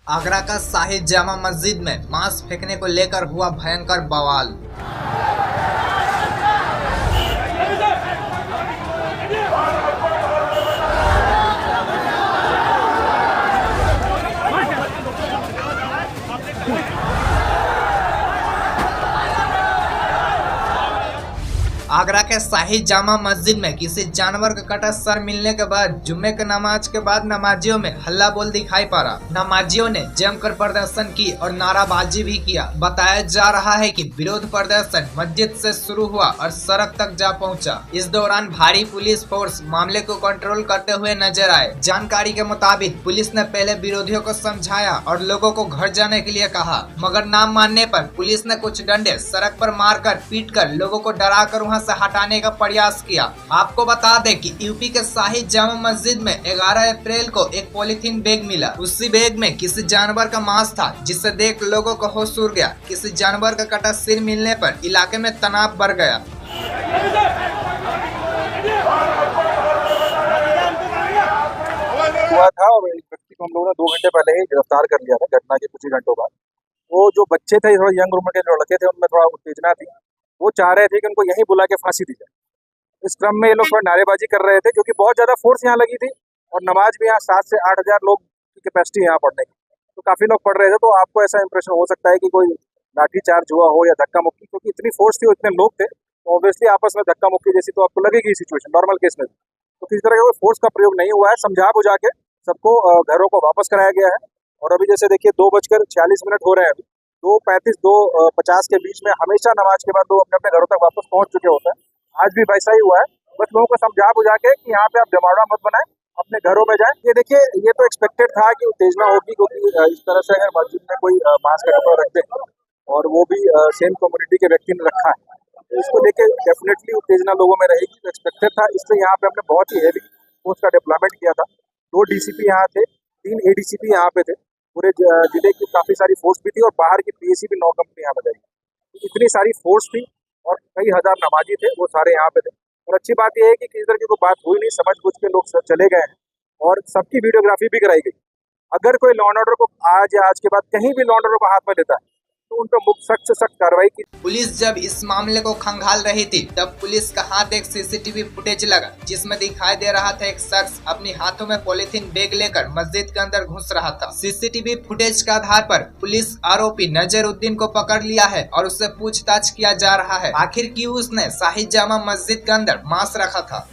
आगरा का शाही जामा मस्जिद में मांस फेंकने को लेकर हुआ भयंकर बवाल। आगरा के शाही जामा मस्जिद में किसी जानवर का कटा सर मिलने के बाद जुम्मे के नमाज के बाद नमाजियों में हल्ला बोल दिखाई पड़ा। नमाजियों ने जमकर प्रदर्शन की और नाराबाजी भी किया। बताया जा रहा है कि विरोध प्रदर्शन मस्जिद से शुरू हुआ और सड़क तक जा पहुंचा। इस दौरान भारी पुलिस फोर्स मामले को कंट्रोल करते हुए नजर आए। जानकारी के मुताबिक पुलिस ने पहले विरोधियों को समझाया और लोगों को घर जाने के लिए कहा, मगर ना मानने पर पुलिस ने कुछ डंडे सड़क पर मारकर पीटकर लोगों को डराकर वहां से हटाने का प्रयास किया। आपको बता दें कि यूपी के शाही जामा मस्जिद में 11 अप्रैल को एक पॉलीथीन बैग मिला। उसी बैग में किसी जानवर का मांस था, जिसे देख लोगों को होश उड़ गया। किसी जानवर का कटा सिर मिलने पर इलाके में तनाव बढ़ गया। हुआ था और एक व्यक्ति को हम लोगों ने 2 घंटे पहले ही गिरफ्तार कर लिया था। घटना के कुछ ही घंटों बाद वो जो बच्चे थे, थोड़ा यंग उम्र के जो लड़के थे, उनमें थोड़ा उत्तेजना थी। वो चाह रहे थे कि उनको यहीं बुला के फांसी दी जाए। इस क्रम में ये लोग थोड़ा नारेबाजी कर रहे थे, क्योंकि बहुत ज्यादा फोर्स यहाँ लगी थी और नमाज भी यहाँ 7 से 8 हजार लोग की कैपेसिटी यहाँ पढ़ने की, तो काफी लोग पढ़ रहे थे। तो आपको ऐसा इंप्रेशन हो सकता है कि कोई लाठीचार्ज हुआ हो या धक्का मुक्की, क्योंकि इतनी फोर्स थी और इतने लोग थे, तो ऑब्वियसली आपस में धक्का मुक्की जैसी तो आपको लगेगी सिचुएशन नॉर्मल केस में। तो किसी तरह का कोई फोर्स का प्रयोग नहीं हुआ है। समझा बुझा के सबको घरों को वापस कराया गया है। और अभी जैसे देखिए 2:46 हो रहे हैं। 2:35 2:50 के बीच में हमेशा नमाज के बाद लोग अपने अपने घरों तक वापस पहुंच चुके होते हैं। आज भी वैसा ही हुआ है। बस लोगों को समझा बुझा के कि यहाँ पे आप जमावड़ा मत बनाएं, अपने घरों में जाएं। ये देखिए, ये तो एक्सपेक्टेड था कि उत्तेजना होगी, क्योंकि इस तरह से अगर मस्जिद में कोई मांस का कपड़ा रखते हैं और वो भी सेम कम्युनिटी के व्यक्ति ने रखा है, तो इसको लेके डेफिनेटली उत्तेजना लोगों में रहेगी। तो एक्सपेक्टेड था। इसलिए यहाँ पे हमने बहुत ही हेवी फोर्स का डिप्लॉयमेंट किया था। 2 डीसीपी यहाँ थे, 3 एडीसीपी यहाँ पे थे। पूरे जिले की काफी सारी फोर्स भी थी और बाहर की पीएसी भी 9 कंपनी यहाँ बजाई। तो इतनी सारी फोर्स थी और कई हजार नमाजी थे, वो सारे यहाँ पे थे। और अच्छी बात यह है कि किसी तरह की कोई बात हुई नहीं, समझ बुझ के लोग चले गए हैं और सबकी वीडियोग्राफी भी कराई गई। अगर कोई लॉ एंड ऑर्डर को आज या आज के बाद कहीं भी लॉ एंड ऑर्डर को हाथ में लेता है, तो उन पर सख्त से सख्त कार्रवाई की। पुलिस जब इस मामले को खंगाल रही थी, तब पुलिस का हाथ एक सीसीटीवी फुटेज लगा, जिसमें दिखाई दे रहा था एक शख्स अपने हाथों में पॉलीथीन बैग लेकर मस्जिद के अंदर घुस रहा था। सीसीटीवी फुटेज के आधार पर पुलिस आरोपी नजरुद्दीन को पकड़ लिया है और उससे पूछताछ किया जा रहा है, आखिर क्यों उसने शाही जामा मस्जिद के अंदर मांस रखा था।